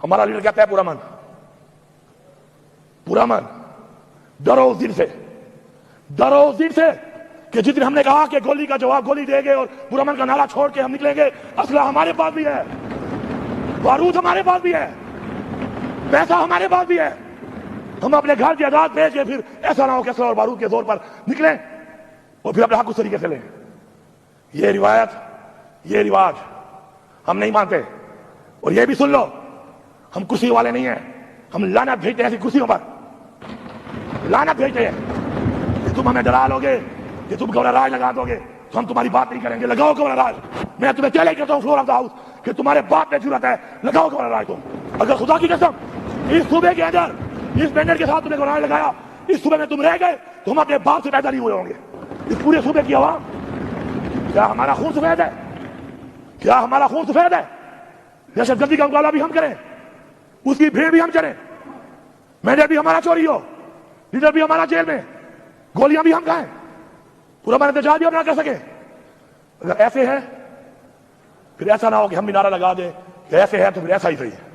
हमारा लीडर कहता है पूरा मन डरो उस दिन से, डरो उस दिन से कि जिस दिन हमने कहा कि गोली का जवाब गोली देंगे और पूरा मन का नारा छोड़ के हम निकलेंगे, असला हमारे पास भी है, बारूद हमारे पास भी है, पैसा हमारे पास भी है। हम अपने घर की आजाद बेच के फिर ऐसा ना हो कि असला और बारूद के जोर पर निकलें और फिर अपने हक उस तरीके से लें। ये रिवायत, ये रिवाज हम नहीं मानते। और ये भी सुन लो, हम कुर्सी वाले नहीं हैं, हम लानत भेजते हैं ऐसी कुर्सियों पर, लानत भेजते हैं कि तुम हमें डरा लोगे, कि तुम गवर्नर राज लगा दोगे तो हम तुम्हारी बात नहीं करेंगे। लगाओ गवर्नर राज, मैं तुम्हें चैलेंज करता हूं फ्लोर ऑफ द हाउस कि तुम्हारे बात में जरूरत है, लगाओ गवर्नर राज तुम। अगर खुदा की कसम इस सूबे के अंदर इस बैंडर के साथ तुमने गवर्नर राज लगाया, इस सूबे में तुम रह गए तो हम अपने बाप से पैदा नहीं हुए होंगे। इस पूरे सूबे की आवाम, क्या हमारा खून सफेद है? क्या हमारा खून सफेद है? दहशतगर्दी का मुकाबला भी हम करें, उसकी भीड़ भी हम चढ़े, मैंडेट भी हमारा चोरी हो, लीडर भी हमारा जेल में, गोलियां भी हम खाएं, पूरा मन इंतजार भी हम ना कर सके। अगर ऐसे है फिर ऐसा ना हो कि हम भी नारा लगा दें कि ऐसे है तो फिर ऐसा ही सही है।